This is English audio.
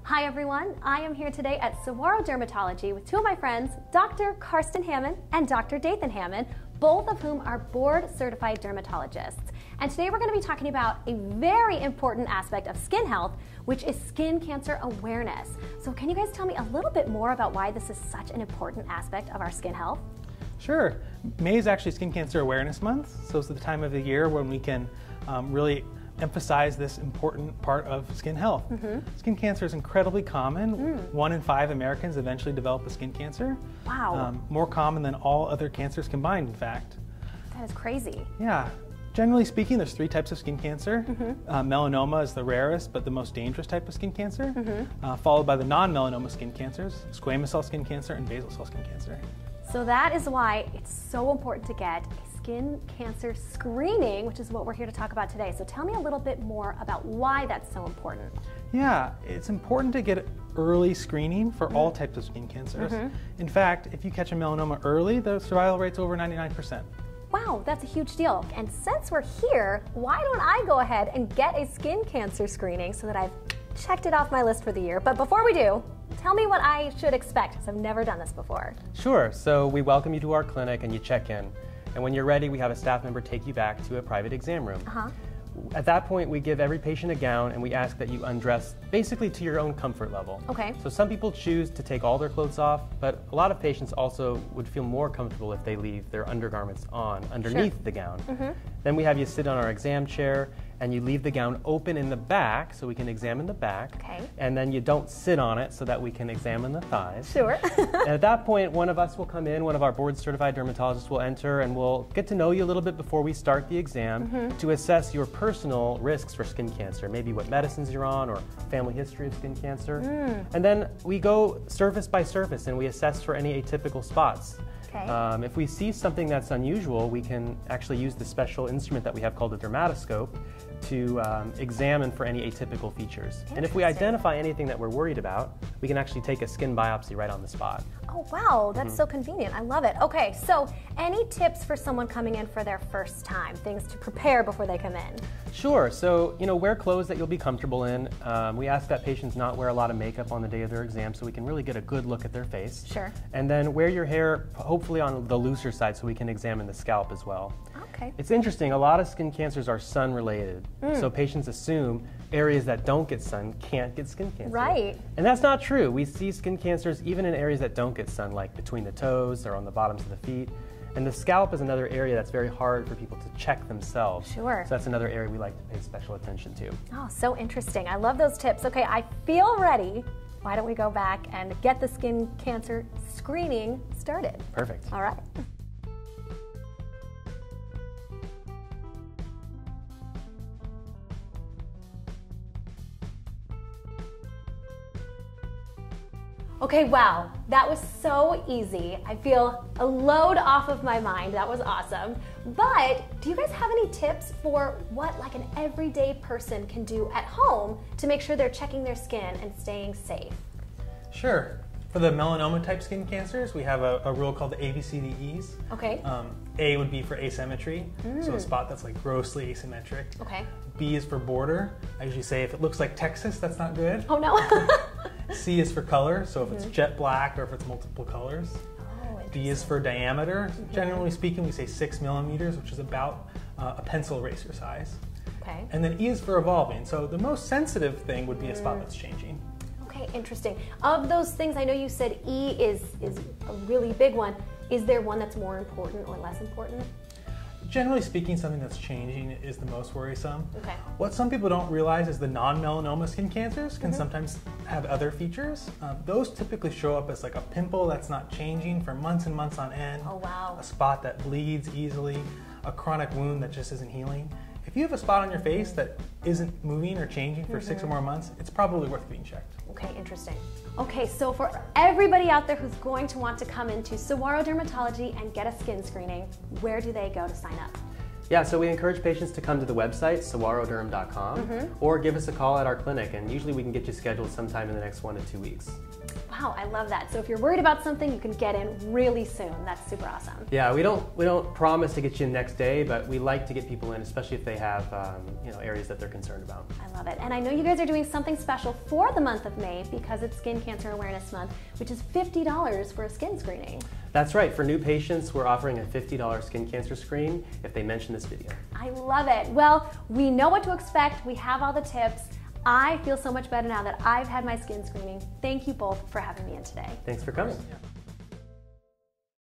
Hi everyone, I am here today at Saguaro Dermatology with two of my friends, Dr. Carsten Hamann and Dr. Dathan Hamann, both of whom are board-certified dermatologists. And today we're going to be talking about a very important aspect of skin health, which is skin cancer awareness. So can you guys tell me a little bit more about why this is such an important aspect of our skin health? Sure. May is actually Skin Cancer Awareness Month, so it's the time of the year when we can really emphasize this important part of skin health. Skin cancer is incredibly common. 1 in 5 Americans eventually develop a skin cancer. Wow. More common than all other cancers combined, in fact. That is crazy. Yeah. Generally speaking, there's 3 types of skin cancer. Melanoma is the rarest but the most dangerous type of skin cancer, followed by the non-melanoma skin cancers, squamous cell skin cancer, and basal cell skin cancer. So that is why it's so important to get a skin cancer screening, which is what we're here to talk about today. So tell me a little bit more about why that's so important. Yeah, it's important to get early screening for all types of skin cancers. In fact, if you catch a melanoma early, the survival rate's over 99%. Wow, that's a huge deal. And since we're here, why don't I go ahead and get a skin cancer screening so that I've checked it off my list for the year. But before we do, tell me what I should expect, because I've never done this before. Sure. So we welcome you to our clinic and you check in. And when you're ready, we have a staff member take you back to a private exam room. At that point, we give every patient a gown and we ask that you undress basically to your own comfort level. Okay. So some people choose to take all their clothes off, but a lot of patients also would feel more comfortable if they leave their undergarments on underneath the gown. Then we have you sit on our exam chair and you leave the gown open in the back so we can examine the back. Okay. And then you don't sit on it so that we can examine the thighs. Sure. And at that point, one of us will come in, one of our board-certified dermatologists will enter, and we'll get to know you a little bit before we start the exam to assess your personal risks for skin cancer, maybe what medicines you're on or family history of skin cancer. And then we go surface by surface and we assess for any atypical spots. Okay. If we see something that's unusual, we can actually use the special instrument that we have called a dermatoscope to examine for any atypical features. And if we identify anything that we're worried about, we can actually take a skin biopsy right on the spot. Oh wow, that's so convenient. I love it. Okay, so any tips for someone coming in for their first time, things to prepare before they come in? Sure. So, wear clothes that you'll be comfortable in. We ask that patients not wear a lot of makeup on the day of their exam so we can really get a good look at their face. Sure. And then wear your hair hopefully on the looser side so we can examine the scalp as well. Okay. It's interesting, a lot of skin cancers are sun related. So patients assume areas that don't get sun can't get skin cancer. Right. And that's not true. We see skin cancers even in areas that don't get sun, like between the toes or on the bottoms of the feet. And the scalp is another area that's very hard for people to check themselves. Sure. So that's another area we like to pay special attention to. Oh, so interesting. I love those tips. Okay, I feel ready. Why don't we go back and get the skin cancer screening started? Perfect. All right. Okay, wow, that was so easy. I feel a load off of my mind. That was awesome. But do you guys have any tips for what like an everyday person can do at home to make sure they're checking their skin and staying safe? Sure. For the melanoma type skin cancers, we have a rule called the ABCDEs. Okay. A would be for asymmetry, so a spot that's like grossly asymmetric. Okay. B is for border. I usually say if it looks like Texas, that's not good. Oh no. C is for color, so if it's jet black or if it's multiple colors. Oh, D is for diameter. Generally speaking, we say 6 millimeters, which is about a pencil eraser size. Okay. And then E is for evolving. So the most sensitive thing would be a spot that's changing. Okay, interesting. Of those things, I know you said E is a really big one. Is there one that's more important or less important? Generally speaking, something that's changing is the most worrisome. Okay. What some people don't realize is the non-melanoma skin cancers can sometimes have other features. Those typically show up as like a pimple that's not changing for months and months on end. Oh wow. A spot that bleeds easily, a chronic wound that just isn't healing. If you have a spot on your face that isn't moving or changing for 6 or more months, it's probably worth being checked. Okay, interesting. Okay, so for everybody out there who's going to want to come into Saguaro Dermatology and get a skin screening, where do they go to sign up? Yeah, so we encourage patients to come to the website, saguaroderm.com, or give us a call at our clinic, and usually we can get you scheduled sometime in the next 1 to 2 weeks. Wow, I love that. So if you're worried about something, you can get in really soon. That's super awesome. Yeah, we don't promise to get you in next day, but we like to get people in, especially if they have areas that they're concerned about. I love love it. And I know you guys are doing something special for the month of May because it's Skin Cancer Awareness Month, which is $50 for a skin screening. That's right. For new patients, we're offering a $50 skin cancer screen if they mention this video. I love it. Well, we know what to expect. We have all the tips. I feel so much better now that I've had my skin screening. Thank you both for having me in today. Thanks for coming. Yeah.